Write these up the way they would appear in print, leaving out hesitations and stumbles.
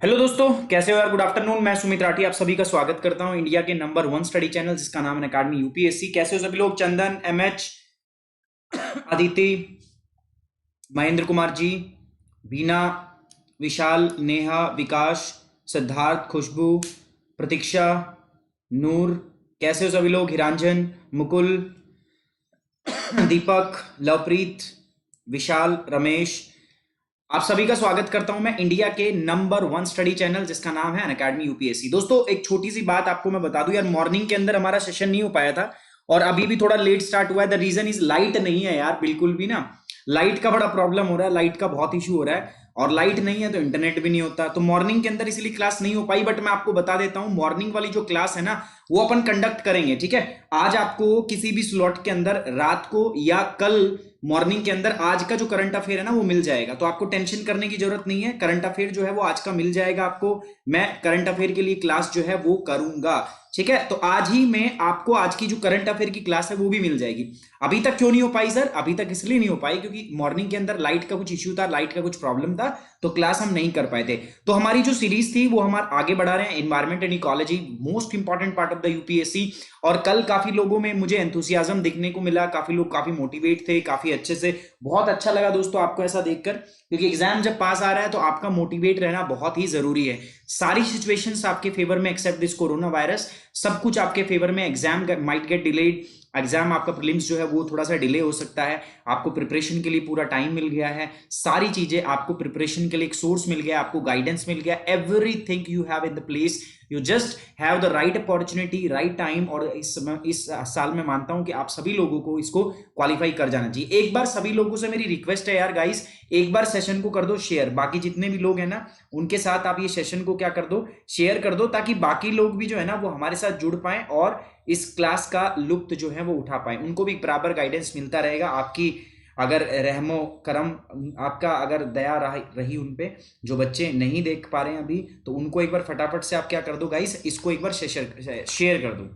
Hello दोस्तों, कैसे हो यार। Good afternoon. मैं सुमित राठी आप सभी का स्वागत करता हूं इंडिया के नंबर 1 स्टडी चैनल जिसका नाम है अकेडमी यूपीएससी। कैसे हो सभी लोग। चंदन, एमएच, अदिति, महेंद्र कुमार जी, बीना, विशाल, नेहा, विकास, सिद्धार्थ, खुशबू, प्रतीक्षा, नूर। कैसे हो सभी लोग। हिरांजन, मुकुल, दीपक, लवप्रीत, विशाल, रमेश, आप सभी का स्वागत करता हूं मैं इंडिया के नंबर 1 स्टडी चैनल जिसका नाम है अकेडमी यूपीएससी। दोस्तों एक छोटी सी बात आपको मैं बता दूं यार, मॉर्निंग के अंदर हमारा सेशन नहीं हो पाया था और अभी भी थोड़ा लेट स्टार्ट हुआ है। द रीजन इज लाइट नहीं है यार, बिल्कुल भी ना। लाइट का बड़ा प्रॉब्लम हो रहा है, लाइट का बहुत इशू हो रहा है और लाइट नहीं है तो इंटरनेट भी नहीं होता, तो मॉर्निंग के अंदर इसलिए क्लास नहीं हो पाई। बट मैं आपको बता देता हूं मॉर्निंग वाली जो क्लास है ना वो अपन कंडक्ट करेंगे, ठीक है। आज आपको किसी भी स्लॉट के अंदर रात को या कल मॉर्निंग के अंदर आज का जो करंट अफेयर है ना वो मिल जाएगा, तो आपको टेंशन करने की जरूरत नहीं है। करंट अफेयर जो है वो आज का मिल जाएगा आपको। मैं करंट अफेयर के लिए क्लास जो है वो करूंगा, ठीक है। तो आज ही मैं आपको आज की जो करंट अफेयर की क्लास है वो भी मिल जाएगी। अभी तक क्यों नहीं हो पाई सर? अभी तक इसलिए नहीं हो पाई क्योंकि मॉर्निंग के अंदर लाइट का कुछ इश्यू था, लाइट का कुछ प्रॉब्लम था, तो क्लास हम नहीं कर पाए थे। तो हमारी जो सीरीज थी वो हम आगे बढ़ा रहे हैं, environment and ecology, most important part of the UPSC. और कल काफी लोगों में मुझे एंथुसियाज्म देखने को मिला, काफी लोग काफी मोटिवेट थे, काफी अच्छे से। बहुत अच्छा लगा दोस्तों आपको ऐसा देखकर, क्योंकि एग्जाम जब पास आ रहा है तो आपका मोटिवेट रहना बहुत ही जरूरी है। सारी सिचुएशंस आपके फेवर में एक्सेप्ट दिस कोरोना वायरस, सब कुछ आपके फेवर में। Exam might get delayed, exam आपका प्रीलिम्स जो है वो थोड़ा सा डिले हो सकता है। आपको प्रिपरेशन के लिए पूरा टाइम मिल गया है, सारी चीजें आपको प्रिपरेशन के लिए एक सोर्स मिल गया, आपको गाइडेंस मिल गया, everything you have in the place. You just have the right opportunity, right time. और इस साल में मानता हूं कि आप सभी लोगों को इसको क्वालिफाई कर जाना चाहिए। एक बार सभी लोगों से मेरी रिक्वेस्ट है यार गाइस, एक बार सेशन को कर दो शेयर। बाकी जितने भी लोग हैं ना उनके साथ आप ये सेशन को क्या कर दो, शेयर कर दो, ताकि बाकी लोग भी जो है ना वो हमारे साथ जुड़ पाए और इस क्लास का लुत्फ जो है वो उठा पाए। उनको भी बराबर गाइडेंस मिलता रहेगा। आपकी अगर रहमो करम, आपका अगर दया रही उन पे, जो बच्चे नहीं देख पा रहे हैं अभी, तो उनको एक बार फटाफट से आप क्या कर दो गाइस, इसको एक बार शेयर कर दो,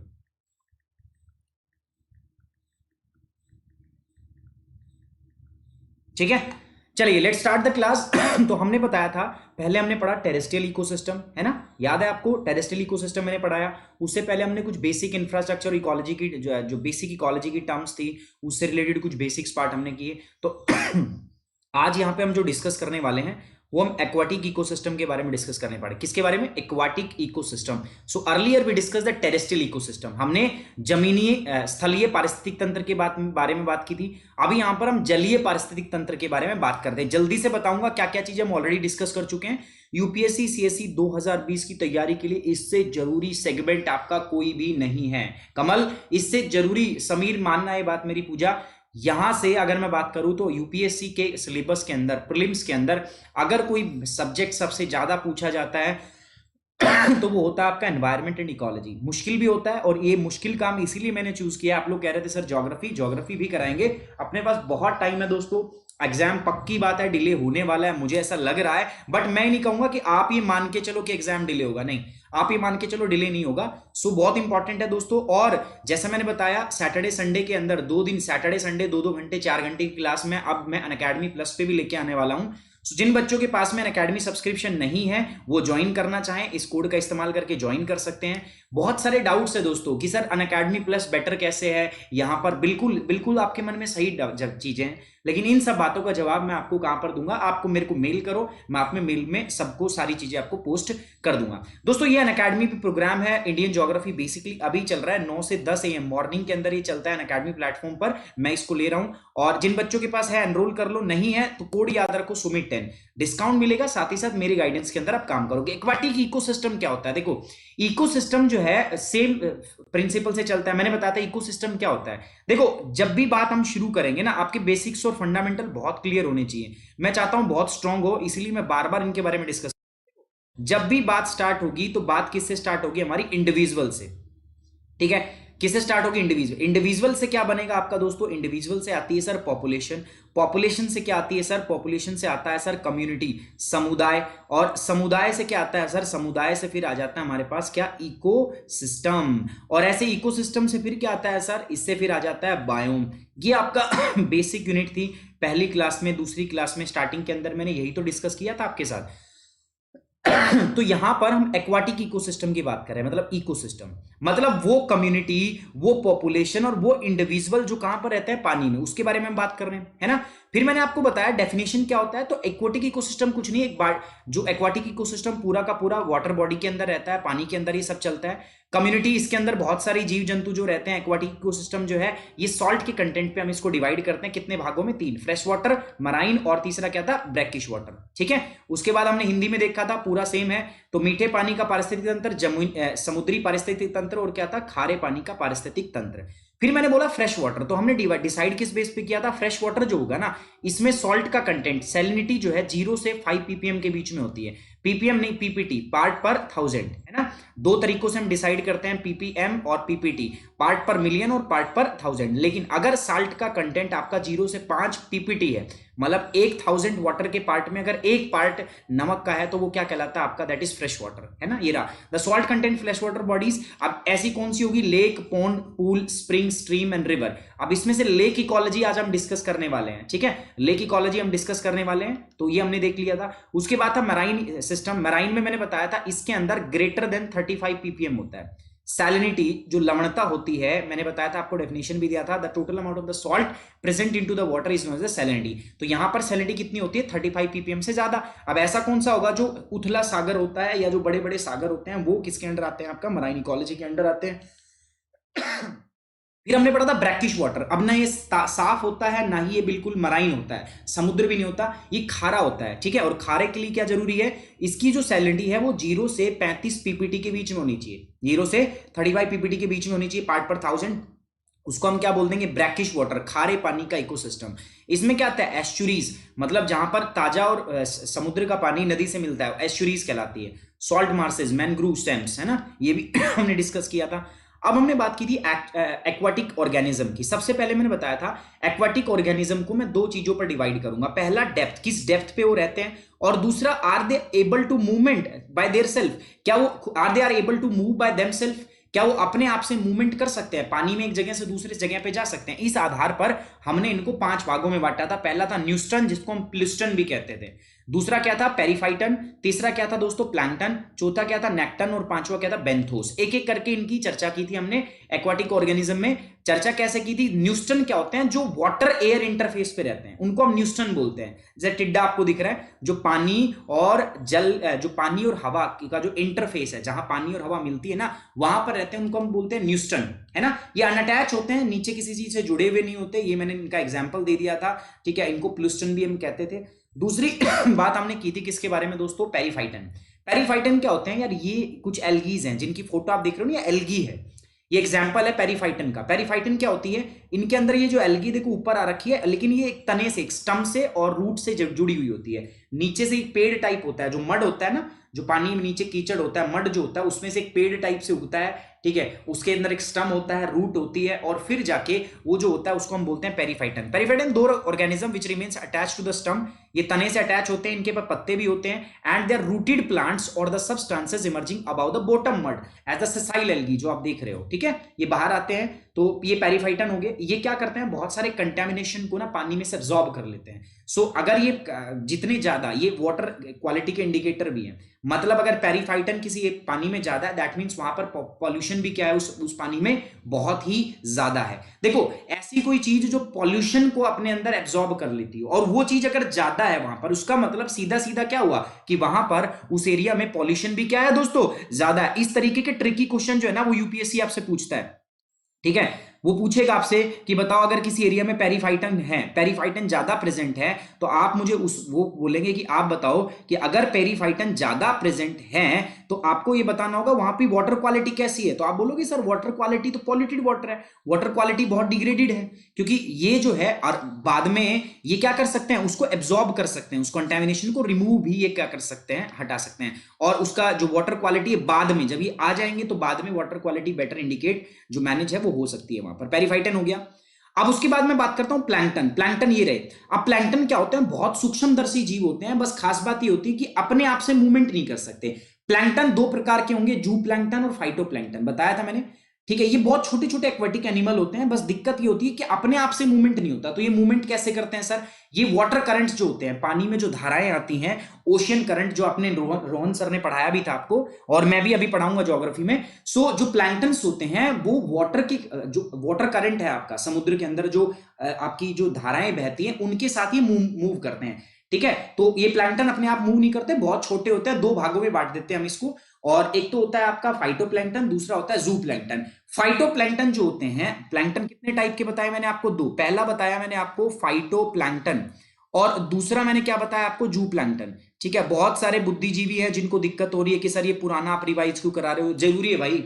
ठीक है। चलिए लेट्स स्टार्ट द क्लास। तो हमने बताया था, पहले हमने पढ़ा टेरेस्ट्रियल इकोसिस्टम, है ना, याद है आपको। टेरेस्ट्रियल इकोसिस्टम मैंने पढ़ाया। उससे पहले हमने कुछ बेसिक इंफ्रास्ट्रक्चर इकोलॉजी की जो बेसिक इकोलॉजी की टर्म्स थी उससे रिलेटेड कुछ बेसिक्स पार्ट हमने किए। तो आज यहां पे हम जो डिस्कस करने वाले हैं वो हम एक्वाटिक इकोसिस्टम के बारे में डिस्कस करने पड़े। किसके बारे में? Aquatic ecosystem. So earlier we discuss the terrestrial ecosystem. हमने जमीनी स्थलीय पारिस्थितिक तंत्र के बारे में बात की थी। अभी यहां पर हम जलीय पारिस्थितिक तंत्र के बारे में बात करते हैं। जल्दी से बताऊंगा क्या क्या चीजें हम ऑलरेडी डिस्कस कर चुके हैं। यूपीएससी सीएससी 2020 की तैयारी के लिए इससे जरूरी सेगमेंट आपका कोई भी नहीं है। कमल, इससे जरूरी, समीर मानना है बात मेरी, पूजा, यहां से अगर मैं बात करूं तो यूपीएससी के सिलेबस के अंदर, प्रीलिम्स के अंदर अगर कोई सब्जेक्ट सबसे ज्यादा पूछा जाता है तो वो होता है आपका एनवायरमेंट एंड इकोलॉजी। मुश्किल भी होता है और ये मुश्किल काम इसीलिए मैंने चूज किया। आप लोग कह रहे थे सर ज्योग्राफी भी कराएंगे, अपने पास बहुत टाइम है दोस्तों। एग्जाम पक्की बात है डिले होने वाला है, मुझे ऐसा लग रहा है, बट मैं नहीं कहूंगा कि आप ये मान के चलो कि एग्जाम डिले होगा, नहीं, आप ये मान के चलो डिले नहीं होगा। सो बहुत इंपॉर्टेंट है दोस्तों। और जैसा मैंने बताया सैटरडे संडे के अंदर 2 दिन, सैटरडे संडे 2-2 घंटे 4 घंटे की क्लास में अब मैं अनअकैडमी प्लस पे भी लेके आने वाला हूं। So, जिन बच्चों के पास में अनअकैडमी सब्सक्रिप्शन नहीं है वो ज्वाइन करना चाहें, इस कोड का इस्तेमाल करके ज्वाइन कर सकते हैं। बहुत सारे डाउट्स है दोस्तों कि सर अनअकैडमी प्लस बेटर कैसे है, यहां पर बिल्कुल बिल्कुल आपके मन में सही चीजें हैं, लेकिन इन सब बातों का जवाब मैं आपको कहां पर दूंगा, आपको मेरे को मेल करो, मैं अपने मेल में सबको सारी चीजें आपको पोस्ट कर दूंगा। दोस्तों ये अनअकैडमी पे प्रोग्राम है, इंडियन ज्योग्राफी बेसिकली अभी चल रहा है 9 से 10 AM मॉर्निंग के अंदर ये चलता है अनअकैडमी प्लेटफॉर्म पर, मैं इसको ले रहा हूं। और जिन बच्चों के पास है एनरोल कर लो, नहीं है तो कोड याद रखो सुमित 10, डिस्काउंट मिलेगा, साथ ही साथ मेरी गाइडेंस के अंदर आप काम करोगे। एक्वाटिक इकोसिस्टम क्या होता है? देखो इकोसिस्टम जो है सेम प्रिंसिपल से चलता है, मैंने बताया था इकोसिस्टम क्या होता है। देखो जब भी बात हम शुरू करेंगे ना, आपके बेसिक्स और फंडामेंटल बहुत क्लियर होने चाहिए, मैं चाहता हूं बहुत स्ट्रांग हो, इसलिए मैं बार बार इनके बारे में डिस्कस। जब भी बात स्टार्ट होगी तो बात किससे स्टार्ट होगी? हमारी इंडिविजुअल से, ठीक है? किससे स्टार्ट होगी? इंडिविजुअल। इंडिविजुअल से क्या बनेगा आपका दोस्तों? इंडिविजुअल से आती है सर पॉपुलेशन, पॉपुलेशन से क्या आती है सर? पॉपुलेशन से आता है सर कम्युनिटी, समुदाय, और समुदाय से क्या आता है सर? समुदाय से फिर आ जाता है हमारे पास क्या? इकोसिस्टम, और ऐसे इकोसिस्टम से फिर क्या आता है सर? इससे फिर आ जाता है बायोम। ये आपका बेसिक यूनिट थी पहली क्लास में, दूसरी क्लास में स्टार्टिंग के अंदर मैंने यही तो डिस्कस किया था आपके साथ। तो यहां पर हम एक्वाटिक इकोसिस्टम की बात कर रहे हैं, मतलब इकोसिस्टम मतलब वो कम्युनिटी, वो पॉपुलेशन और वो इंडिविजुअल जो कहां पर रहते हैं? पानी में, उसके बारे में हम बात कर रहे हैं, है ना? फिर मैंने आपको बताया डेफिनेशन क्या होता है। तो एक्वाटिक इकोसिस्टम कुछ नहीं, एक बार जो एक्वाटिक इकोसिस्टम पूरा का पूरा वाटर बॉडी के अंदर रहता है, पानी के अंदर ये सब चलता है। कम्युनिटी, इसके अंदर बहुत सारी जीव जंतु जो रहते हैं। एक्वाटिक इकोसिस्टम जो है ये सॉल्ट के कंटेंट पे हम इसको डिवाइड करते हैं, कितने भागों में? 3, फ्रेश वाटर, मराइन और तीसरा क्या था? ब्रैकिश वाटर, ठीक है? उसके बाद हमने हिंदी में देखा था, पूरा सेम है। तो मीठे पानी का पारिस्थितिक तंत्र, समुद्री पारिस्थितिक तंत्र, और क्या था? खारे पानी का पारिस्थितिक तंत्र। फिर मैंने बोला फ्रेश वाटर, तो हमने डिसाइड किस बेस पे किया था? फ्रेश वाटर जो होगा ना, इसमें सॉल्ट का कंटेंट, सैलिनिटी जो है 0 से 5 ppm के बीच में होती है। पीपीएम नहीं, पीपीटी, पार्ट पर 1000, है ना? दो तरीकों से हम डिसाइड करते हैं, पीपीएम और पीपीटी, पार्ट पर मिलियन और पार्ट पर 1000। लेकिन अगर साल्ट का कंटेंट आपका 0 से 5 पीपीटी है, मतलब 1000 वाटर के पार्ट में अगर एक पार्ट नमक का है, तो वो क्या कहलाता है आपका? दैट इज फ्रेश वाटर, है ना? ये रहा the salt content fresh water bodies. अब ऐसी कौन सी होगी? Lake, pond, pool, spring, stream and river. अब इसमें से लेक इकोलॉजी आज हम डिस्कस करने वाले हैं, ठीक है? लेक इकोलॉजी हम डिस्कस करने वाले हैं, तो ये हमने देख लिया था। उसके बाद था मैराइन सिस्टम। मैराइन में मैंने बताया था इसके अंदर ग्रेटर देन 35 ppm होता है। सैलिनिटी जो लवणता होती है, मैंने बताया था आपको, डेफिनेशन भी दिया था, the total amount of the salt present into the water is known as the salinity. तो यहां पर सैलिनिटी कितनी होती है? 35 ppm से ज्यादा। अब ऐसा कौन सा होगा जो उथला सागर होता है या जो बड़े बड़े सागर होते हैं, वो किसके अंडर आते हैं? आपका मराइन इकोलॉजी के अंडर आते हैं। फिर हमने पढ़ा था ब्रैकिश वाटर। अब ना ये साफ होता है, ना ही ये बिल्कुल मराइन होता है, समुद्र भी नहीं होता, ये खारा होता है, ठीक है? और खारे के लिए क्या जरूरी है? इसकी जो सैलिनिटी है वो 0 से 35 पीपीटी के बीच में होनी चाहिए, 0 से 35 पीपीटी के बीच में होनी चाहिए, पार्ट पर 1000। उसको हम क्या बोल देंगे? ब्रैकिश वाटर, खारे पानी का इकोसिस्टम। इसमें क्या आता है? एस्चुरीज, मतलब जहां पर ताजा और समुद्र का पानी नदी से मिलता है, एस्चुरीज कहलाती है। सॉल्ट मार्सेस, मैनग्रूव स्टेम्स, है ना? ये भी हमने डिस्कस किया था। अब हमने बात की थी एक्वाटिक ऑर्गेनिज्म की। सबसे पहले मैंने बताया था एक्वाटिक ऑर्गेनिज्म को मैं दो चीजों पर डिवाइड करूंगा। पहला डेप्थ, किस डेप्थ पे वो रहते हैं, और दूसरा are they able to movement by their self, क्या वो are they are able to move by themselves, क्या वो अपने आप से मूवमेंट कर सकते हैं, पानी में एक जगह से दूसरी जगह पे जा सकते हैं। इस आधार पर हमने इनको 5 भागों में बांटा था। पहला था न्यूस्टन, जिसको हम प्लूस्टन भी कहते थे। दूसरा क्या था? पेरिफाइटन। तीसरा क्या था दोस्तों? प्लैंकटन। चौथा क्या था? नेक्टन। और पांचवा क्या था? बेंथोस। एक एक करके इनकी चर्चा की थी हमने एक्वाटिक ऑर्गेनिज्म में। चर्चा कैसे की थी? न्यूस्टन क्या होते हैं? जो वाटर एयर इंटरफेस पे रहते हैं, उनको हम न्यूस्टन बोलते हैं। जैसे टिड्डा आपको दिख रहा है, जो पानी और जल, जो पानी और हवा का जो इंटरफेस है, जहां पानी और हवा मिलती है ना, वहां पर रहते हैं, उनको हम बोलते हैं न्यूस्टन, है ना? ये अनअटैच होते हैं, नीचे किसी चीज से जुड़े हुए नहीं होते। ये मैंने इनका एग्जाम्पल दे दिया था, ठीक है? इनको प्लूस्टन भी हम कहते थे। दूसरी बात हमने की थी किसके बारे में दोस्तों? पेरिफाइटन। पेरिफाइटन क्या होते हैं यार? ये कुछ एल्गीज हैं, जिनकी फोटो आप देख रहे हो ना, ये एल्गी है। ये एग्जाम्पल है पेरिफाइटन का। पेरिफाइटन क्या होती है? इनके अंदर ये जो एल्गी देखो ऊपर आ रखी है, लेकिन ये एक तने से, एक स्टम से और रूट से जुड़ी हुई होती है। नीचे से एक पेड़ टाइप होता है, जो मड होता है ना, जो पानी में नीचे कीचड़ होता है, मड जो होता है, उसमें से एक पेड़ टाइप से उगता है, ठीक है? उसके अंदर एक स्टम होता है, रूट होती है, और फिर जाके वो जो होता है उसको हम बोलते हैं पेरिफाइटन। पेरिफाइटन दो organism which remains attach to the stem. ये तने से अटैच होते हैं, इनके पर पत्ते भी होते हैं, and they are rooted plants और the substances emerging about the bottom mud as the sessile algae, जो आप देख रहे हो, ठीक है? ये बाहर आते हैं, तो ये पेरिफाइटन हो गए। ये क्या करते हैं, बहुत सारे कंटेमिनेशन को ना पानी में से एब्जॉर्ब कर लेते हैं। सो अगर ये जितने ज्यादा, ये वाटर क्वालिटी के इंडिकेटर भी है, मतलब अगर पेरिफाइटन किसी एक पानी में ज्यादा है, दैट मीन्स वहां पर पॉल्यूशन भी क्या है, उस पानी में बहुत ही ज्यादा है। देखो ऐसी कोई चीज जो पॉल्यूशन को अपने अंदर एब्जॉर्ब कर लेती है, और वो चीज अगर ज्यादा है वहां पर, उसका मतलब सीधा सीधा क्या हुआ कि वहां पर उस एरिया में पॉल्यूशन भी क्या है दोस्तों, ज्यादा है। इस तरीके के ट्रिकी क्वेश्चन जो है ना वो यूपीएससी आपसे पूछता है, ठीक है। वो पूछेगा आपसे कि बताओ अगर किसी एरिया में पेरिफाइटन है, पेरिफाइटन ज्यादा प्रेजेंट है, तो आप मुझे वो बोलेंगे कि आप बताओ कि अगर पेरिफाइटन ज्यादा प्रेजेंट है तो आपको ये बताना होगा वहां पे वाटर क्वालिटी कैसी है। तो आप बोलोगे सर वाटर क्वालिटी तो पॉल्यूटेड वाटर है, वाटर क्वालिटी बहुत डिग्रेडेड है, क्योंकि ये जो है, और बाद में ये क्या कर सकते हैं, उसको एब्जॉर्ब कर सकते हैं, उस कंटेमिनेशन को रिमूव भी ये क्या कर सकते हैं, हटा सकते हैं। और उसका जो वाटर क्वालिटी है बाद में जब ये आ जाएंगे तो बाद में वाटर क्वालिटी बेटर इंडिकेट जो मैनेज है वो हो सकती है वहां पर। पेरिफाइटन हो गया। अब उसके बाद मैं बात करता हूं प्लैंकटन। प्लैंकटन ये रहे। अब प्लैंकटन क्या होते हैं, बहुत सूक्ष्मदर्शी जीव होते हैं, बस खास बात ये होती है कि अपने आप से मूवमेंट नहीं कर सकते। प्लैंकटन दो प्रकार के होंगे, जू प्लैंकटन और फाइटोप्लैंकटन, बताया था मैंने, ठीक है। ये बहुत छोटे छोटे एक्वेटिक एनिमल होते हैं, बस दिक्कत ये होती है कि अपने आप से मूवमेंट नहीं होता। तो ये मूवमेंट कैसे करते हैं सर, ये वाटर करंट्स जो होते हैं, पानी में जो धाराएं आती हैं, ओशियन करंट, जो अपने रोहन सर ने पढ़ाया भी था आपको, और मैं भी अभी पढ़ाऊंगा ज्योग्राफी में। सो जो प्लैंकटन्स होते हैं वो वाटर की, जो वाटर करंट है आपका समुद्र के अंदर, जो आपकी जो धाराएं बहती हैं उनके साथ ही मूव करते हैं, ठीक है। तो ये प्लैंकटन अपने आप मूव नहीं करते, बहुत छोटे होते हैं, दो भागों में बांट देते हैं हम इसको। और एक तो होता है आपका फाइटोप्लैंक्टन, दूसरा होता है जू प्लैंक्टन। फाइटोप्लैंक्टन जो होते हैं, प्लैंक्टन कितने टाइप के बताए मैंने आपको, दो। पहला बताया मैंने आपको फाइटोप्लैंक्टन, और दूसरा मैंने क्या बताया आपको, जू प्लैंक्टन, ठीक है। बहुत सारे बुद्धिजीवी हैं जिनको दिक्कत हो रही है कि सर ये पुराना आप रिवाइज क्यों करा रहे हो। जरूरी है भाई,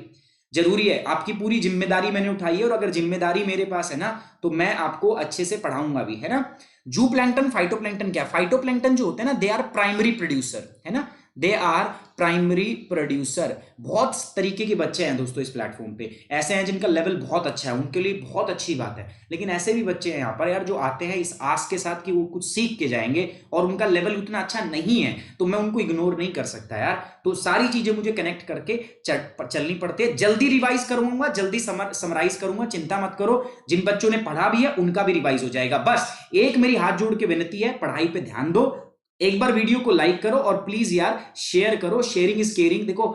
जरूरी है, आपकी पूरी जिम्मेदारी मैंने उठाई है, और अगर जिम्मेदारी मेरे पास है ना तो मैं आपको अच्छे से पढ़ाऊंगा भी, है ना। जू प्लैंक्टन, फाइटोप्लैंक्टन क्या, फाइटोप्लैंक्टन जो होते हैं ना, दे आर प्राइमरी प्रोड्यूसर, है ना, दे आर प्राइमरी प्रोड्यूसर। बहुत तरीके के बच्चे हैं दोस्तों इस प्लेटफॉर्म पे, ऐसे हैं जिनका लेवल बहुत अच्छा है, उनके लिए बहुत अच्छी बात है, लेकिन ऐसे भी बच्चे हैं यहाँ पर यार जो आते हैं इस आस के साथ कि वो कुछ सीख के जाएंगे, और उनका लेवल उतना अच्छा नहीं है, तो मैं उनको इग्नोर नहीं कर सकता यार। तो सारी चीजें मुझे कनेक्ट करके चलनी पड़ती है। जल्दी रिवाइज करूंगा, जल्दी समराइज करूंगा, चिंता मत करो। जिन बच्चों ने पढ़ा भी है उनका भी रिवाइज हो जाएगा। बस एक मेरी हाथ जोड़ के विनती है, पढ़ाई पे ध्यान दो, एक बार वीडियो को लाइक करो, और प्लीज यार शेयर करो, शेयरिंग इज केयरिंग। देखो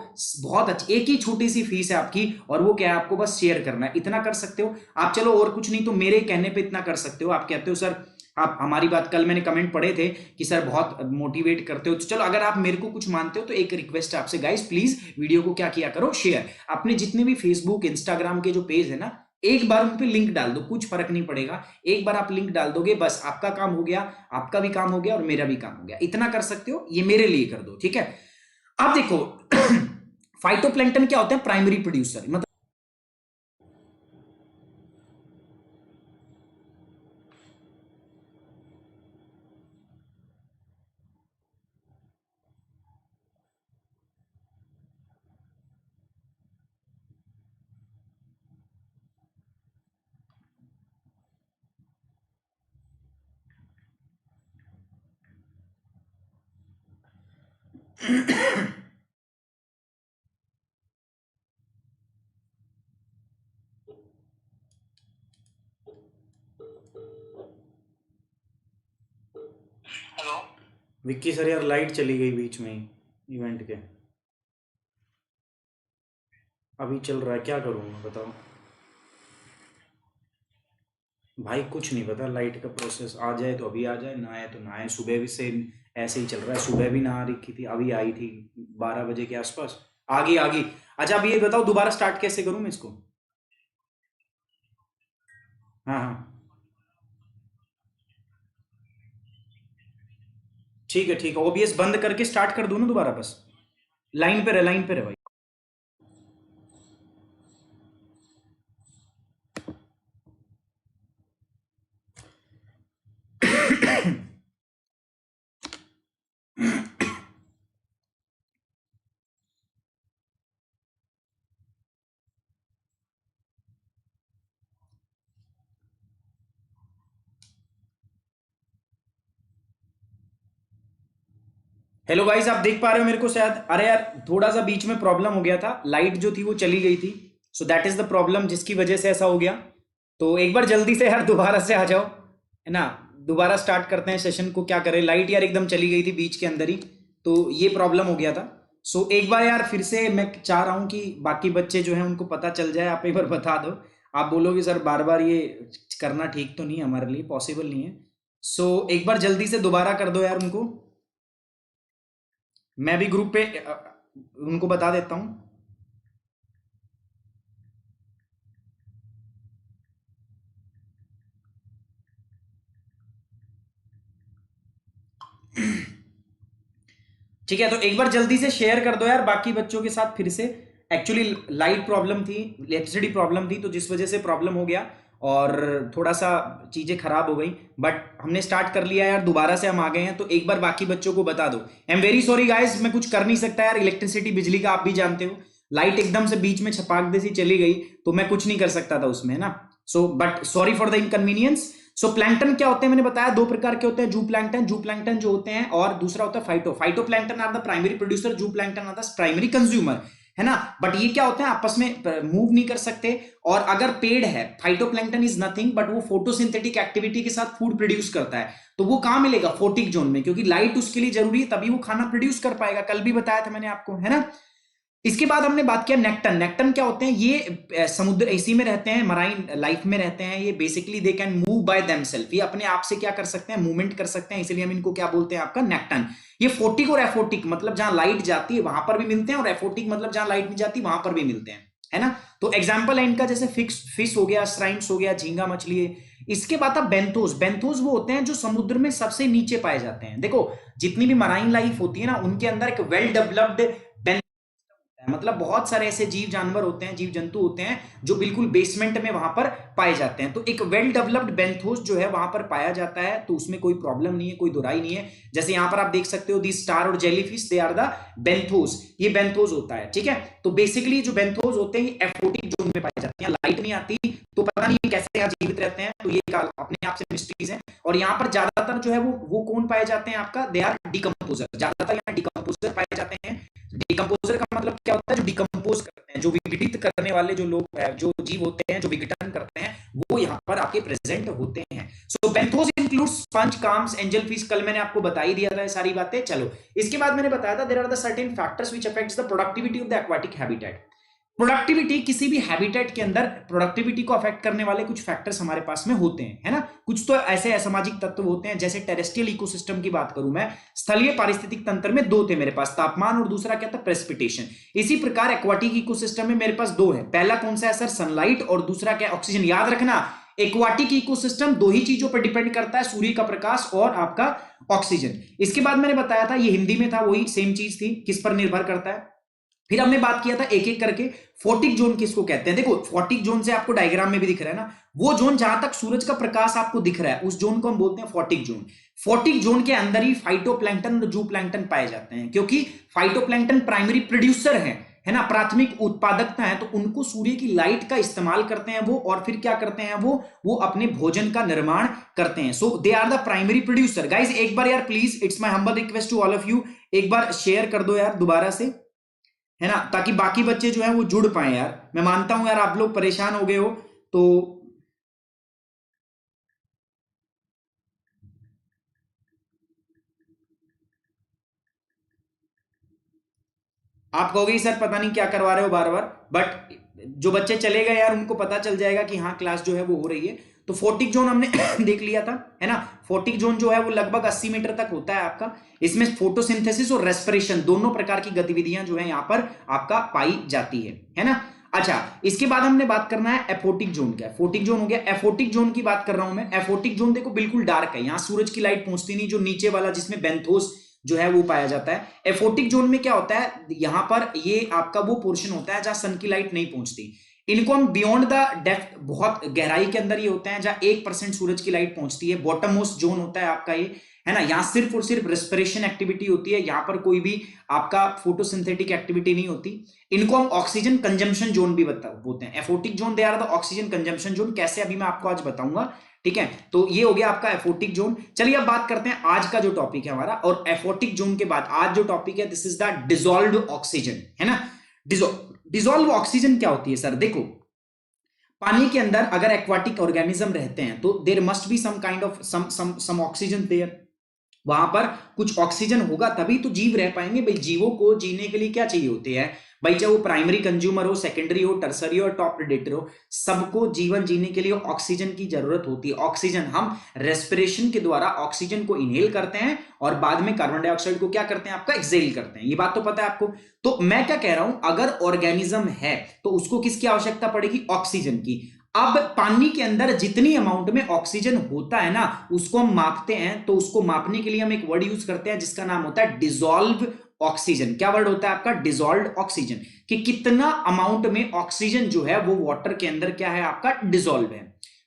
बहुत अच्छी, एक ही छोटी सी फीस है आपकी, और वो क्या है, आपको बस शेयर करना है, इतना कर सकते हो आप। चलो और कुछ नहीं तो मेरे कहने पे इतना कर सकते हो। आप कहते हो सर आप हमारी बात, कल मैंने कमेंट पढ़े थे कि सर बहुत मोटिवेट करते हो, तो चलो अगर आप मेरे को कुछ मानते हो तो एक रिक्वेस्ट है आपसे गाइस, प्लीज वीडियो को क्या किया करो, शेयर। अपने जितने भी फेसबुक इंस्टाग्राम के जो पेज है ना, एक बार उन पे लिंक डाल दो, कुछ फर्क नहीं पड़ेगा, एक बार आप लिंक डाल दोगे, बस आपका काम हो गया, आपका भी काम हो गया और मेरा भी काम हो गया। इतना कर सकते हो, ये मेरे लिए कर दो, ठीक है। अब देखो फाइटोप्लैंक्टन क्या होता है, प्राइमरी प्रोड्यूसर, मतलब हेलो। विक्की सर यार लाइट चली गई बीच में ही इवेंट के, अभी चल रहा है, क्या करूँ मैं बताओ भाई, कुछ नहीं पता, लाइट का प्रोसेस आ जाए तो अभी आ जाए, ना आए तो ना आए। सुबह भी से ऐसे ही चल रहा है, सुबह भी ना आ रखी थी, अभी आई थी 12 बजे के आसपास, आ गई। अच्छा अब ये बताओ दोबारा स्टार्ट कैसे करूं मैं इसको। हाँ हाँ, ठीक है, ओबीएस बंद करके स्टार्ट कर दूं ना दोबारा, बस लाइन पे रहे, लाइन पे रहे भाई। हेलो गाइस, आप देख पा रहे हो मेरे को शायद, अरे यार थोड़ा सा बीच में प्रॉब्लम हो गया था, लाइट जो थी वो चली गई थी, so that is the problem जिसकी वजह से ऐसा हो गया। तो एक बार जल्दी से यार दोबारा से आ जाओ, है ना, दोबारा स्टार्ट करते हैं सेशन को। क्या करें, लाइट यार एकदम चली गई थी बीच के अंदर ही, तो ये प्रॉब्लम हो गया था। सो एक बार यार फिर से मैं चाह रहा हूं कि बाकी बच्चे जो हैं उनको पता चल जाए। आप एक बार बता दो। आप बोलोगे सर बार बार ये करना ठीक तो नहीं है, हमारे लिए पॉसिबल नहीं है। सो एक बार जल्दी से दोबारा कर दो यार उनको। मैं भी ग्रुप पे उनको बता देता हूँ। ठीक है, तो एक बार जल्दी से शेयर कर दो यार बाकी बच्चों के साथ फिर से। एक्चुअली लाइट प्रॉब्लम थी, इलेक्ट्रिसिटी प्रॉब्लम थी, तो जिस वजह से प्रॉब्लम हो गया और थोड़ा सा चीजें खराब हो गई। बट हमने स्टार्ट कर लिया यार, दोबारा से हम आ गए हैं। तो एक बार बाकी बच्चों को बता दो। I am very sorry guys, मैं कुछ कर नहीं सकता यार, इलेक्ट्रिसिटी बिजली का आप भी जानते हो, लाइट एकदम से बीच में छपाक दे सी चली गई, तो मैं कुछ नहीं कर सकता था उसमें, है ना। So but sorry for the inconvenience. So plankton क्या होते हैं, मैंने बताया दो प्रकार के होते हैं, जू प्लैंकटन जो होते हैं, और दूसरा होता है phytoplankton are the primary producer, zooplankton are the primary consumer, है ना। बट ये क्या होते हैं, आपस में मूव नहीं कर सकते। और अगर पेड़ है, फाइटोप्लैंक्टन इज नथिंग बट वो फोटोसिंथेटिक एक्टिविटी के साथ फूड प्रोड्यूस करता है, तो वो कहां मिलेगा, फोटिक जोन में, क्योंकि लाइट उसके लिए जरूरी है, तभी वो खाना प्रोड्यूस कर पाएगा। कल भी बताया था मैंने आपको, है ना। इसके बाद हमने बात किया नेक्टन। नेक्टन क्या होते हैं, ये समुद्र इसी में रहते हैं, मराइन लाइफ में रहते हैं। ये basically they can move by themselves, ये अपने आप से क्या कर सकते हैं, मूवमेंट कर सकते हैं, इसलिए हम इनको क्या बोलते हैं, आपका नेक्टन। ये फोटिक और एफोटिक मतलब जहां लाइट जाती है वहां पर भी मिलते हैं, और एफोटिक मतलब जहां लाइट नहीं जाती वहां पर भी मिलते हैं, है ना। तो एग्जाम्पल है इनका, जैसे फिश हो गया, श्राइम्स हो गया, झींगा मछली है। इसके बाद अब बेंथोस। बेंथोस वो होते हैं जो समुद्र में सबसे नीचे पाए जाते हैं। देखो जितनी भी मराइन लाइफ होती है ना, उनके अंदर एक वेल डेवलप्ड, मतलब बहुत सारे ऐसे जीव जानवर होते हैं, जीव जंतु होते हैं जो बिल्कुल बेसमेंट में वहां पर पाए जाते हैं। तो एक वेल डेवलप्ड बेंथोस जो है वहां पर पाया जाता है, तो उसमें कोई प्रॉब्लम नहीं है, कोई दुराई नहीं है। जैसे यहां पर आप देख सकते हो दी स्टार और jellyfish, they are the benthos, ये बेंथोस होता है, ठीक है। तो बेसिकली जो बेंथोस होते हैं ये एफोटिक जोन में पाए जाते हैं, लाइट नहीं आती, तो पता नहीं कैसे यहाँ जीवित रहते हैं, तो ये अपने आप से मिस्ट्रीज है। और यहाँ पर ज्यादातर जो है वो कौन पाए जाते हैं, आपका दे आर डिकम्पोजर, ज्यादातर यहाँ डिकम्पोजर पाए जाते हैं। डिकम्पोजर का मतलब क्या होता है, जो डिकम्पोज करते हैं, जो विघटित करने वाले जो लोग जो जीव होते हैं, जो विघटन करते हैं, वो यहाँ पर आपके प्रेजेंट होते हैं। So benthos includes sponge, clams, angel fish. कल मैंने आपको बता ही दिया था सारी बातें। चलो इसके बाद मैंने बताया था there are the certain factors which affects the productivity of the aquatic habitat. Productivity, किसी भी हैबिटेट के अंदर प्रोडक्टिविटी को अफेक्ट करने वाले कुछ फैक्टर्स हमारे पास में होते हैं, है ना। कुछ तो ऐसे असामाजिक तत्व होते हैं, जैसे टेरेस्ट्रियल इकोसिस्टम की बात करूं मैं, स्थलीय पारिस्थितिक तंत्र में दो थे मेरे पास, तापमान और दूसरा क्या था, प्रेसिपिटेशन। इसी प्रकार एक्वाटिक इकोसिस्टम में मेरे पास दो है, पहला कौन सा है सर, सनलाइट, और दूसरा क्या, ऑक्सीजन। याद रखना एक्वाटिक इकोसिस्टम दो ही चीजों पर डिपेंड करता है, सूर्य का प्रकाश और आपका ऑक्सीजन। इसके बाद मैंने बताया था, ये हिंदी में था, वही सेम चीज थी, किस पर निर्भर करता है। फिर हमने बात किया था एक एक करके, फोटिक जोन किसको कहते हैं। देखो फोटिक जोन से आपको डायग्राम में भी दिख रहा है ना, वो जोन जहां तक सूरज का प्रकाश आपको दिख रहा है उस जोन को हम बोलते हैं फोटिक जोन। फोटिक जोन के अंदर ही फाइटोप्लैंक्टन और जूप्लैंक्टन पाए जाते हैं, क्योंकि फाइटोप्लैंक्टन प्राइमरी प्रोड्यूसर है ना, प्राथमिक उत्पादकता है, तो उनको सूर्य की लाइट का इस्तेमाल करते हैं वो, और फिर क्या करते हैं वो अपने भोजन का निर्माण करते हैं। So they are the primary producer. Guys एक बार यार please, it's my humble request to all of you, एक बार शेयर कर दो यार दोबारा से, है ना, ताकि बाकी बच्चे जो है वो जुड़ पाए यार। मैं मानता हूं यार आप लोग परेशान हो गए हो, तो आप कहोगे सर पता नहीं क्या करवा रहे हो बार बार, बट जो बच्चे चले गए यार उनको पता चल जाएगा कि हाँ क्लास जो है वो हो रही है। तो फोटिक जोन हमने देख लिया था, है ना। फोटिक जोन जो है वो लगभग 80 मीटर तक होता है आपका। इसमें फोटोसिंथेसिस और रेस्पिरेशन दोनों प्रकार की गतिविधियां जो है यहाँ पर आपका पाई जाती है ना। अच्छा इसके बाद हमने बात करना है एफोटिक जोन। क्या एफोटिक जोन हो गया, एफोटिक जोन की बात कर रहा हूं मैं। एफोटिक जोन देखो बिल्कुल डार्क है, यहाँ सूरज की लाइट पहुंचती नहीं, जो नीचे वाला जिसमें बेंथोस जो है वो पाया जाता है। एफोटिक जोन में क्या होता है, यहां पर ये आपका वो पोर्शन होता है जहां सन की लाइट नहीं पहुंचती। इनको हम बियॉन्ड द डेप्थ, बहुत गहराई के अंदर ये होते हैं जहां 1% सूरज की लाइट पहुंचती है। बॉटम मोस्ट जोन होता है आपका ये, है ना। यहां सिर्फ और सिर्फ रेस्पिरेशन एक्टिविटी होती है, यहां पर कोई भी आपका फोटोसिंथेटिक एक्टिविटी नहीं होती। इनको हम ऑक्सीजन कंजम्पशन जोन भी बोलते हैं। Aphotic zone they are the oxygen consumption zone. कैसे, अभी मैं आपको आज बताऊंगा, ठीक है। तो ये हो गया आपका एफोटिक जोन। चलिए अब बात करते हैं आज का जो टॉपिक है हमारा, और एफोटिक जोन के बाद आज जो टॉपिक है this is the dissolved oxygen, है ना। डिसॉल्व ऑक्सीजन क्या होती है सर? देखो, पानी के अंदर अगर एक्वाटिक ऑर्गेनिज्म रहते हैं तो there must be some kind of some oxygen there, वहां पर कुछ ऑक्सीजन होगा तभी तो जीव रह पाएंगे। भाई जीवों को जीने के लिए क्या चाहिए होते हैं भाई, चाहे वो प्राइमरी कंज्यूमर हो, सेकेंडरी हो, टर्सरी हो, टॉप प्रेडेटर हो, सबको जीवन जीने के लिए ऑक्सीजन की जरूरत होती है। ऑक्सीजन हम रेस्पिरेशन के द्वारा ऑक्सीजन को इनहेल करते हैं और बाद में कार्बन डाइऑक्साइड को क्या करते हैं आपका एक्सेल करते हैं, ये बात तो पता है आपको। तो मैं क्या कह रहा हूं, अगर ऑर्गेनिज्म है तो उसको किसकी आवश्यकता पड़ेगी? ऑक्सीजन की। अब पानी के अंदर जितनी अमाउंट में ऑक्सीजन होता है ना उसको हम मापते हैं, तो उसको मापने के लिए हम एक वर्ड यूज करते हैं जिसका नाम होता है डिसॉल्व ऑक्सीजन। क्या वर्ड होता है आपका? Dissolve oxygen. कि कितना अमाउंट में ऑक्सीजन जो है वो वाटर के अंदर क्या है आपका? डिसॉल्व है।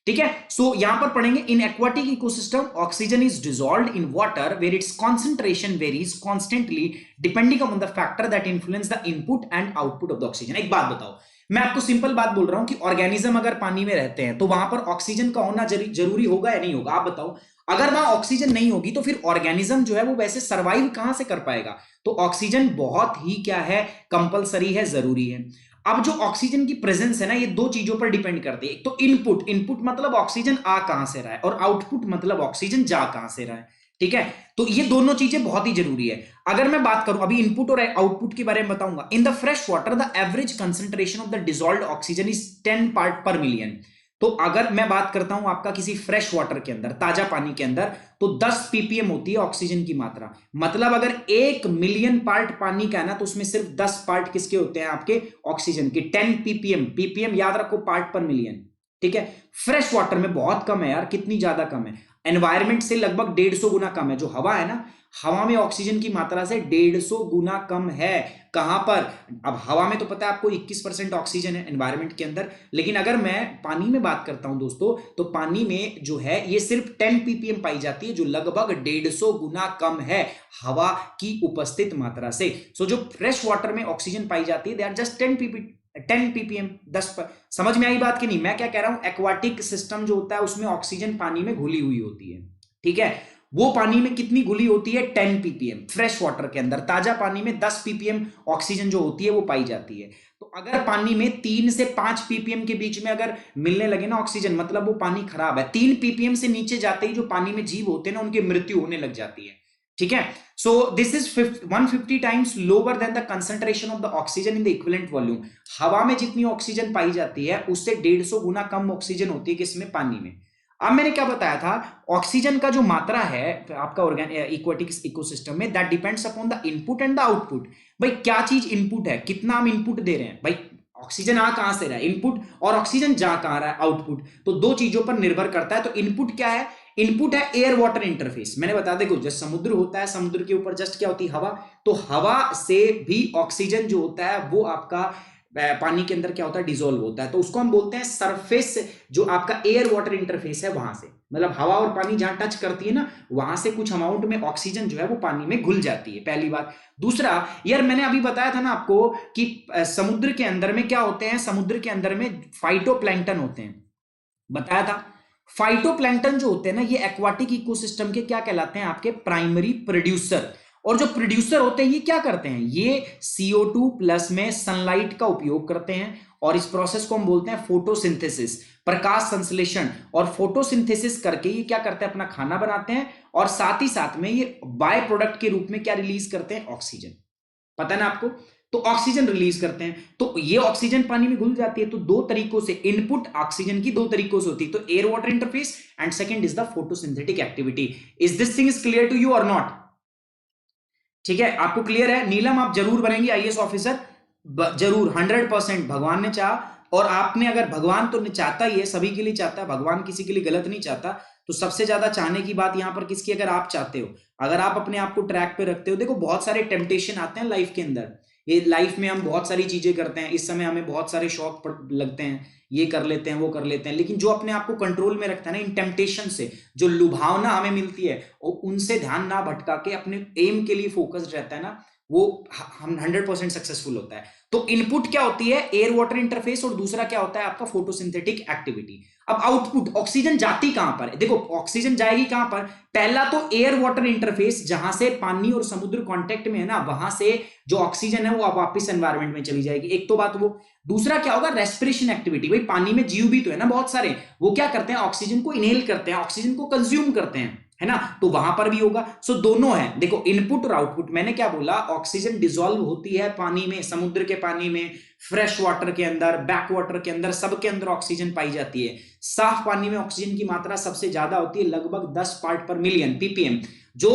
ठीक है, सो यहां पर पढ़ेंगे in aquatic ecosystem oxygen is dissolved in water where its concentration varies constantly depending on the factor that influence the input and output of the oxygen. एक बात बताओ, मैं आपको सिंपल बात बोल रहा हूं कि ऑर्गेनिज्म अगर पानी में रहते हैं तो वहां पर ऑक्सीजन का होना जरूरी होगा या नहीं होगा? आप बताओ। अगर वहां ऑक्सीजन नहीं होगी तो फिर ऑर्गेनिज्म जो है वो वैसे सरवाइव कहां से कर पाएगा? तो ऑक्सीजन बहुत ही क्या है, कंपलसरी है, जरूरी है। अब जो ऑक्सीजन की प्रेजेंस है ना, ये दो चीजों पर डिपेंड करती है। एक तो इनपुट, इनपुट मतलब ऑक्सीजन आ कहां से रहा है, और आउटपुट मतलब ऑक्सीजन जा कहां से रहा है। ठीक है, तो ये दोनों चीजें बहुत ही जरूरी है। अगर मैं बात करूं अभी इनपुट और आउटपुट के बारे में बताऊंगा। In the fresh water the average concentration of the dissolved oxygen is 10 part पर मिलियन। तो अगर मैं बात करता हूं आपका किसी फ्रेश वाटर के अंदर, ताजा पानी के अंदर, तो 10 ppm होती है ऑक्सीजन की मात्रा। मतलब अगर 1 मिलियन पार्ट पानी का है ना तो उसमें सिर्फ 10 पार्ट किसके होते हैं? आपके ऑक्सीजन के। 10 ppm, ppm याद रखो, पार्ट पर मिलियन। ठीक है, फ्रेश वाटर में बहुत कम है यार। कितनी ज्यादा कम है? एनवायरमेंट से लगभग 150 गुना कम है। जो हवा है ना, हवा में ऑक्सीजन की मात्रा से 150 गुना कम है। कहां पर? अब हवा में तो पता है आपको 21% ऑक्सीजन है एनवायरमेंट के अंदर, लेकिन अगर मैं पानी में बात करता हूं दोस्तों, तो पानी में जो है ये सिर्फ 10 ppm पाई जाती है, जो लगभग 150 गुना कम है हवा की उपस्थित मात्रा से। सो जो फ्रेश वाटर में ऑक्सीजन पाई जाती है, दे आर जस्ट 10 ppm, 10 पर। समझ में आई बात कि नहीं? मैं क्या कह रहा हूं, एक्वाटिक सिस्टम जो होता है उसमें ऑक्सीजन पानी में घुली हुई होती है। ठीक है, वो पानी में कितनी घुली होती है? 10 ppm फ्रेश वाटर के अंदर। ताजा पानी में 10 ppm ऑक्सीजन जो होती है वो पाई जाती है। तो अगर पानी में 3 से 5 ppm के बीच में अगर मिलने लगे ना ऑक्सीजन, मतलब वो पानी खराब है। 3 ppm से नीचे जाते ही जो पानी में जीव होते हैं ना, उनकी मृत्यु होने लग जाती है। ठीक है, so this is 150 times lower than the concentration of the oxygen in the equivalent volume. हवा में जितनी ऑक्सीजन पाई जाती है उससे 150 गुना कम ऑक्सीजन होती है किसमें? पानी में। अब मैंने क्या बताया था, ऑक्सीजन का जो मात्रा है आपका इक्वाटिक इकोसिस्टम में, that depends upon the input and the output. भाई क्या चीज इनपुट है? कितना हम इनपुट दे रहे हैं? भाई ऑक्सीजन आ कहां से रहा है? इनपुट। और ऑक्सीजन जा कहां रहा है? आउटपुट। तो दो चीजों पर निर्भर करता है। तो इनपुट क्या है? इनपुट है एयर वाटर इंटरफेस। मैंने बता देखो, जब समुद्र होता है, समुद्र के ऊपर जस्ट क्या होती है? हवा। तो हवा से भी ऑक्सीजन जो होता है वो आपका पानी के अंदर क्या होता है? डिसॉल्व होता है। तो उसको हम बोलते हैं सरफेस, जो आपका एयर वाटर इंटरफेस है वहां से, मतलब हवा और पानी जहां टच करती है ना, वहां से कुछ अमाउंट में ऑक्सीजन जो है वो पानी में घुल जाती है, पहली बात। दूसरा, यार मैंने अभी बताया था ना आपको कि समुद्र के अंदर में क्या होते हैं? समुद्र के अंदर में फाइटोप्लैंक्टन होते हैं, बताया था। फाइटोप्लैंक्टन जो होते हैं ना, ये एक्वाटिक इकोसिस्टम के क्या कहलाते हैं? आपके प्राइमरी प्रोड्यूसर। और जो प्रोड्यूसर होते हैं ये क्या करते हैं? ये CO2 प्लस में सनलाइट का उपयोग करते हैं, और इस प्रोसेस को हम बोलते हैं फोटोसिंथेसिस, प्रकाश संश्लेषण। और फोटोसिंथेसिस करके ये क्या करते हैं? अपना खाना बनाते हैं, और साथ ही साथ में ये बाय प्रोडक्ट के रूप में क्या रिलीज करते हैं? ऑक्सीजन। पता है ना आपको? तो ऑक्सीजन रिलीज करते हैं। तो ये ऑक्सीजन पानी में घुल जाती है। तो दो तरीकों से इनपुट ऑक्सीजन की दो तरीकों से होती है, तो air water interface and second is the photosynthetic activity. Is this thing is clear to you or not? ठीक है, आपको क्लियर है? नीलम आप जरूर बनेंगे IAS ऑफिसर, जरूर 100%। भगवान ने चाहा, और आपने अगर, भगवान तो चाहता ही है, सभी के लिए चाहता है, भगवान किसी के लिए गलत नहीं चाहता। तो सबसे ज्यादा चाहने की बात यहां पर किसकी? अगर आप चाहते हो, अगर आप अपने आप को ट्रैक पे रखते हो। देखो बहुत सारे टेम्पटेशन आते हैं लाइफ के अंदर। ये लाइफ में हम बहुत सारी चीजें करते हैं, इस समय हमें बहुत सारे शौक लगते हैं, ये कर लेते हैं, वो कर लेते हैं, लेकिन जो अपने आप को कंट्रोल में रखता है ना, इन टेम्पटेशन से जो लुभावना हमें मिलती है, और उनसे ध्यान ना भटका के अपने एम के लिए फोकस्ड रहता है ना, वो हम 100% सक्सेसफुल होता है। तो इनपुट क्या होती है, एयर वाटर इंटरफेस, और दूसरा क्या होता है आपका फोटोसिंथेटिक एक्टिविटी। अब आउटपुट, ऑक्सीजन जाती कहां पर है, देखो ऑक्सीजन जाएगी कहां पर, पहला तो एयर वाटर इंटरफेस, जहां से पानी और समुद्र कांटेक्ट में है ना, वहां से जो ऑक्सीजन है वो वापस एनवायरमेंट में चली जाएगी, एक तो बात वो। दूसरा क्या होगा, रेस्पिरेशन एक्टिविटी, भाई पानी में जीव भी तो है ना बहुत सारे, वो क्या करते हैं, ऑक्सीजन को इनहेल करते हैं, ऑक्सीजन को कंज्यूम करते हैं, है ना, तो वहां पर भी होगा। सो दोनों है, देखो इनपुट और आउटपुट। मैंने क्या बोला, ऑक्सीजन डिसॉल्व होती है पानी में, समुद्र के पानी में, फ्रेश वाटर के अंदर, बैक वाटर के अंदर, सबके अंदर ऑक्सीजन पाई जाती है। साफ पानी में ऑक्सीजन की मात्रा सबसे ज्यादा होती है, लगभग 10 पार्ट पर मिलियन पीपीएम, जो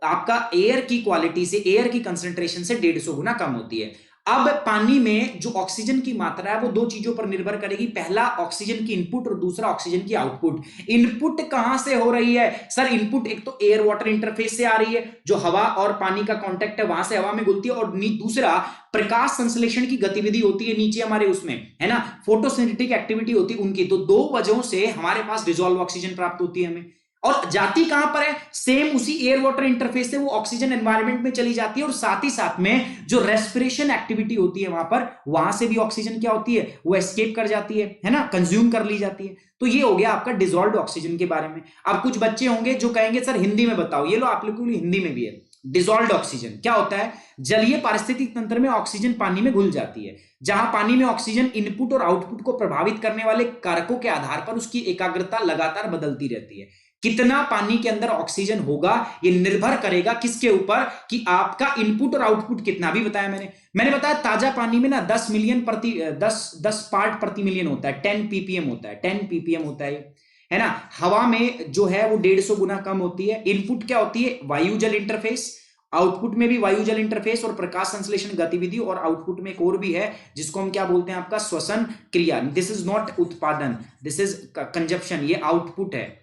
आपका एयर की क्वालिटी से, एयर की कंसेंट्रेशन से 150 गुना कम होती है। अब पानी में जो ऑक्सीजन की मात्रा है वो दो चीजों पर निर्भर करेगी, पहला ऑक्सीजन की इनपुट और दूसरा ऑक्सीजन की आउटपुट। इनपुट कहां से हो रही है सर, इनपुट एक तो एयर वाटर इंटरफेस से आ रही है, जो हवा और पानी का कांटेक्ट है वहां से हवा में घुलती है, और दूसरा प्रकाश संश्लेषण की गतिविधि होती है नीचे हमारे उसमें, है ना, फोटोसिंथेटिक एक्टिविटी होती है उनकी। तो दो वजहों से हमारे पास डिसॉल्व ऑक्सीजन प्राप्त होती है हमें। और जाती कहां पर है, सेम उसी एयर वाटर इंटरफेस से वो ऑक्सीजन एनवायरनमेंट में चली जाती है, और साथ ही साथ में जो रेस्पिरेशन एक्टिविटी होती है वहां पर, वहां से भी ऑक्सीजन क्या होती है, वो एस्केप कर जाती है ना, कंज्यूम कर ली जाती है। तो ये हो गया आपका डिसॉल्व्ड ऑक्सीजन के बारे में। अब कुछ बच्चे होंगे जो कहेंगे सर हिंदी में बताओ, ये लो आप लोगों को हिंदी में भी है। डिसॉल्व्ड ऑक्सीजन क्या होता है, जलीय पारिस्थितिक तंत्र में ऑक्सीजन पानी में घुल जाती है, जहां पानी में ऑक्सीजन इनपुट और आउटपुट को प्रभावित करने वाले कारकों के आधार पर उसकी एकाग्रता लगातार बदलती रहती है। कितना पानी के अंदर ऑक्सीजन होगा ये निर्भर करेगा किसके ऊपर, कि आपका इनपुट और आउटपुट कितना। भी बताया मैंने बताया ताजा पानी में ना 10 पार्ट प्रति मिलियन होता है, 10 पीपीएम होता है, 10 पीपीएम होता है ना। हवा में जो है वो 150 गुना कम होती है। इनपुट क्या होती है, वायु जल इंटरफेस, आउटपुट में भी वायु जल इंटरफेस और प्रकाश संश्लेषण गतिविधि, और आउटपुट में एक और भी है जिसको हम क्या बोलते हैं, आपका श्वसन क्रिया। दिस इज नॉट उत्पादन, दिस इज कंजप्शन, ये आउटपुट है,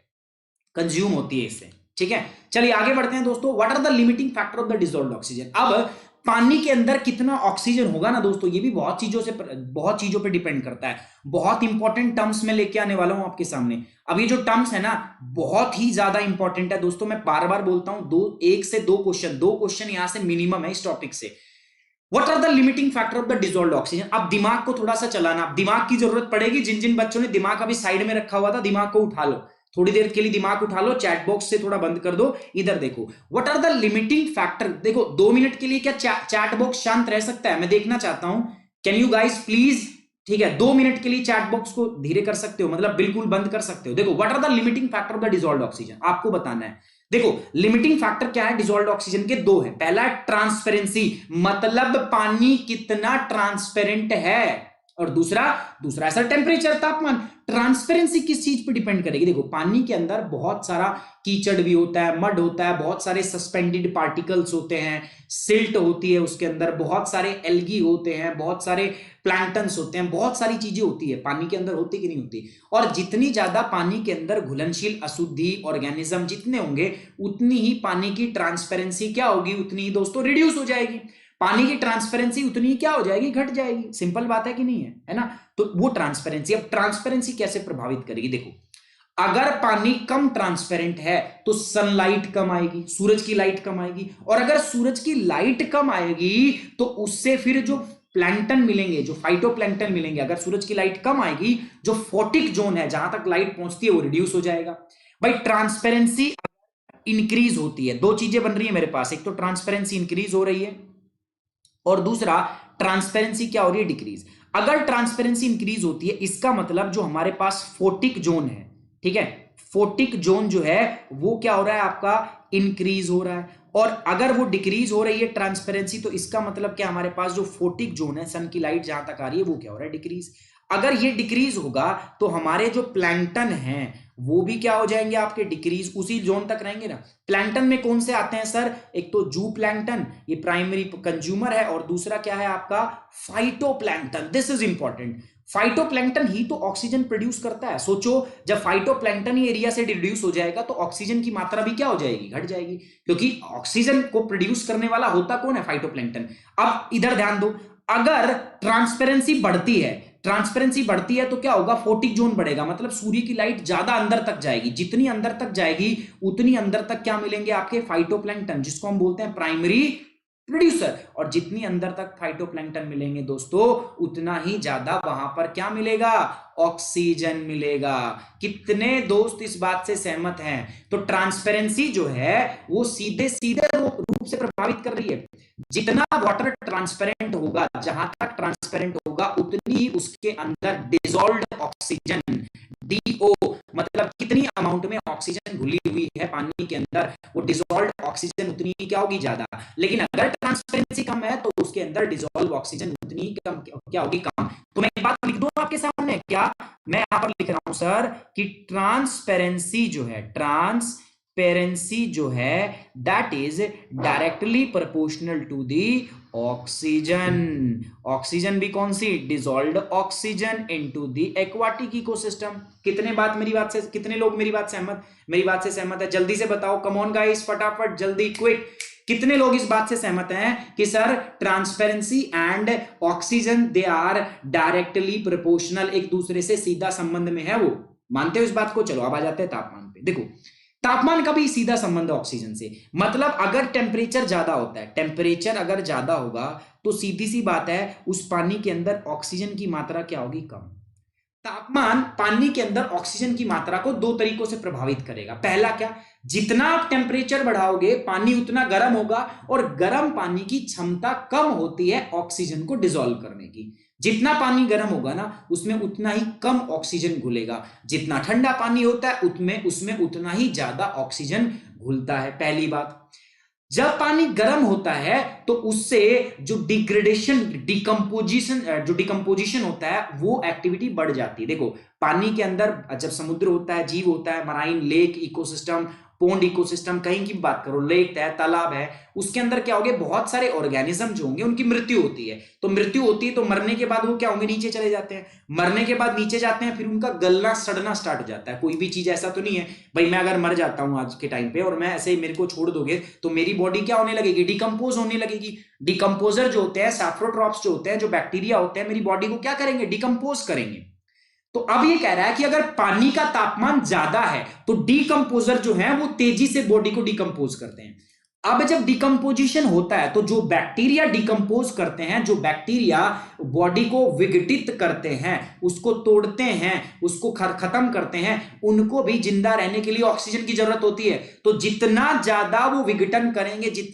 कंज्यूम होती है इससे, ठीक है। चलिए आगे बढ़ते हैं दोस्तों, what are the limiting factor of the dissolved oxygen. अब पानी के अंदर कितना ऑक्सीजन होगा ना दोस्तों, ये भी बहुत चीजों पे डिपेंड करता है। बहुत इंपॉर्टेंट टर्म्स में लेके आने वाला हूं आपके सामने। अब ये जो टर्म्स है ना बहुत ही ज्यादा इंपॉर्टेंट है दोस्तों, मैं बार बार बोलता हूं, एक से दो क्वेश्चन यहां से मिनिमम है इस टॉपिक से। What are the limiting factor of the dissolved oxygen? अब दिमाग को थोड़ा सा चलाना, दिमाग की जरूरत पड़ेगी। जिन जिन बच्चों ने दिमाग अभी साइड में रखा हुआ था, दिमाग को उठा लो, थोड़ी देर के लिए दिमाग उठा लो, चैट बॉक्स से थोड़ा बंद कर दो, इधर देखो। What are the limiting factor, देखो 2 मिनट के लिए क्या चैट बॉक्स शांत रह सकता है, मैं देखना चाहता हूं। कैन यू गाइस प्लीज, ठीक है, 2 मिनट के लिए चैट बॉक्स को धीरे कर सकते हो, मतलब बिल्कुल बंद कर सकते हो। देखो what are the limiting factor of the dissolved oxygen, आपको बताना है। देखो लिमिटिंग फैक्टर क्या है डिसॉल्व्ड ऑक्सीजन के, दो है। पहला है ट्रांसपेरेंसी, मतलब पानी कितना ट्रांसपेरेंट है, और दूसरा है सर टेम्परेचर, तापमान। ट्रांसपेरेंसी किस चीज पे डिपेंड करेगी, देखो पानी के अंदर बहुत सारा कीचड़ भी होता है, मड होता है, बहुत सारे सस्पेंडेड पार्टिकल्स होते हैं, सिल्ट होती है उसके अंदर, बहुत सारे एल्गी होते हैं, बहुत सारे प्लैंक्टन्स होते हैं, बहुत सारी चीजें होती है पानी के अंदर, होती कि नहीं होती। और जितनी ज्यादा पानी के अंदर घुलनशील अशुद्धि ऑर्गेनिज्म जितने होंगे, उतनी ही पानी की ट्रांसपेरेंसी क्या होगी, उतनी ही दोस्तों रिड्यूस हो जाएगी। पानी की ट्रांसपेरेंसी उतनी ही क्या हो जाएगी, घट जाएगी। सिंपल बात है कि नहीं है ना। तो वो ट्रांसपेरेंसी, अब ट्रांसपेरेंसी कैसे प्रभावित करेगी, देखो अगर पानी कम ट्रांसपेरेंट है तो सनलाइट कम आएगी, सूरज की लाइट कम आएगी, और अगर सूरज की लाइट कम आएगी तो उससे फिर जो प्लैंक्टन मिलेंगे, जो फाइटोप्लैंक्टन मिलेंगे, अगर सूरज की लाइट कम आएगी, जो फोटिक जोन है जहां तक लाइट पहुंचती है वो रिड्यूस हो जाएगा। भाई ट्रांसपेरेंसी इंक्रीज होती है, दो चीजें बन रही है मेरे पास, एक तो ट्रांसपेरेंसी इंक्रीज हो रही है और दूसरा ट्रांसपेरेंसी क्या हो रही है, डिक्रीज। अगर ट्रांसपेरेंसी इंक्रीज होती है इसका मतलब जो हमारे पास फोटिक जोन है, ठीक है, फोटिक जोन जो है वो क्या हो रहा है आपका, इंक्रीज हो रहा है। और अगर वो डिक्रीज हो रही है ट्रांसपेरेंसी, तो इसका मतलब क्या, हमारे पास जो फोटिक जोन है, सन की लाइट जहां तक आ रही है, वो क्या हो रहा है, डिक्रीज। अगर ये डिक्रीज होगा तो हमारे जो प्लैंक्टन हैं वो भी क्या हो जाएंगे आपके, डिक्रीज, उसी जोन तक रहेंगे ना। प्लैंक्टन में कौन से आते हैं सर, एक तो जू प्लैंक्टन, ये प्राइमरी कंज्यूमर है, और दूसरा क्या है आपका, phytoplankton. This is important, phytoplankton ही तो ऑक्सीजन प्रोड्यूस करता है। सोचो जब फाइटोप्लैंक्टन ही एरिया से रिड्यूस हो जाएगा तो ऑक्सीजन की मात्रा भी क्या हो जाएगी, घट जाएगी, क्योंकि ऑक्सीजन को प्रोड्यूस करने वाला होता कौन है, फाइटोप्लैंक्टन। अब इधर ध्यान दो, अगर ट्रांसपेरेंसी बढ़ती है, ट्रांसपेरेंसी बढ़ती है तो क्या होगा, फोटिक जोन बढ़ेगा, मतलब सूर्य की लाइट ज्यादा अंदर तक जाएगी, जितनी अंदर तक जाएगी उतनी अंदर तक क्या मिलेंगे आपके, फाइटोप्लैंक्टन, जिसको हम बोलते हैं प्राइमरी प्रोड्यूसर। और जितनी अंदर तक फाइटोप्लैंक्टन मिलेंगे दोस्तों, उतना ही ज्यादा वहां पर क्या मिलेगा, ऑक्सीजन मिलेगा। कितने दोस्त इस बात से सहमत हैं? तो ट्रांसपेरेंसी जो है वो सीधे सीधे रूप से प्रभावित कर रही है। जितना वाटर ट्रांसपेरेंट होगा, जहां तक ट्रांसपेरेंट होगा, उतनी ही उसके अंदर डिसॉल्व्ड ऑक्सीजन, डीओ, मतलब कितनी अमाउंट में ऑक्सीजन घुली हुई है पानी के अंदर, वो डिसॉल्व्ड ऑक्सीजन उतनी ही क्या होगी, ज्यादा। लेकिन अगर ट्रांसपेरेंसी कम है तो उसके अंदर डिसॉल्व ऑक्सीजन उतनी ही कम क्या होगी, कम। तो मैं एक बात लिख दूं आपके सामने, क्या मैं यहां पर लिख रहा हूं सर कि ट्रांसपेरेंसी जो है that is directly proportional to the oxygen. Oxygen भी कौन सी, dissolved oxygen into the aquatic ecosystem. कितने लोग मेरी बात से सहमत है? जल्दी से बताओ, कम ऑन गाइस, फटाफट जल्दी, क्विक। कितने लोग इस बात से सहमत हैं कि sir transparency and oxygen they are directly proportional, एक दूसरे से सीधा संबंध में है? वो मानते हो इस बात को? चलो अब आ जाते हैं तापमान पे। देखो, तापमान का भी सीधा संबंध है ऑक्सीजन से। मतलब अगर टेम्परेचर ज्यादा होता है, टेम्परेचर अगर ज्यादा होगा तो सीधी सी बात है उस पानी के अंदर ऑक्सीजन की मात्रा क्या होगी, कम। तापमान पानी के अंदर ऑक्सीजन की मात्रा को दो तरीकों से प्रभावित करेगा। पहला क्या, जितना आप टेम्परेचर बढ़ाओगे पानी उतना गर्म होगा, और गर्म पानी की क्षमता कम होती है ऑक्सीजन को डिसॉल्व करने की। जितना पानी गर्म होगा ना, उसमें उतना ही कम ऑक्सीजन घुलेगा। जितना ठंडा पानी होता है उसमें उतना ही ज्यादा ऑक्सीजन घुलता है। पहली बात। जब पानी गर्म होता है तो उससे जो डिकम्पोजिशन होता है, वो एक्टिविटी बढ़ जाती है। देखो, पानी के अंदर जब समुद्र होता है, जीव होता है, marine, lake ecosystem, pond ecosystem, कहीं की बात करो, लेक है, तालाब है, उसके अंदर क्या होंगे, बहुत सारे ऑर्गेनिज्म जो होंगे उनकी मृत्यु होती है। तो मृत्यु होती है तो मरने के बाद वो क्या होंगे, नीचे चले जाते हैं। मरने के बाद नीचे जाते हैं, फिर उनका गलना सड़ना स्टार्ट हो जाता है। कोई भी चीज ऐसा तो नहीं है भाई, मैं अगर मर जाता हूं आज के टाइम पे और मैं ऐसे ही मेरे को छोड़ दोगे तो मेरी बॉडी क्या होने लगेगी, डिकम्पोज होने लगेगी। डिकम्पोजर जो होते हैं, सैफ्रोट्रॉप्स जो होते हैं, जो बैक्टीरिया होते हैं, मेरी बॉडी को क्या करेंगे, डिकम्पोज करेंगे। तो अब ये कह रहा है कि अगर पानी का तापमान ज्यादा है तो डीकंपोजर जो है वो तेजी से बॉडी को डिकम्पोज करते हैं। अब जब डिकम्पोजिशन होता है तो जो बैक्टीरिया डिकम्पोज करते हैं, जो बैक्टीरिया बॉडी को विघटित करते हैं, उसको तोड़ते हैं, उसको खत्म करते हैं, उनको भी जिंदा रहने के लिए ऑक्सीजन की जरूरत होती है। तो जितना ज्यादा वो विघटन करेंगे, जितना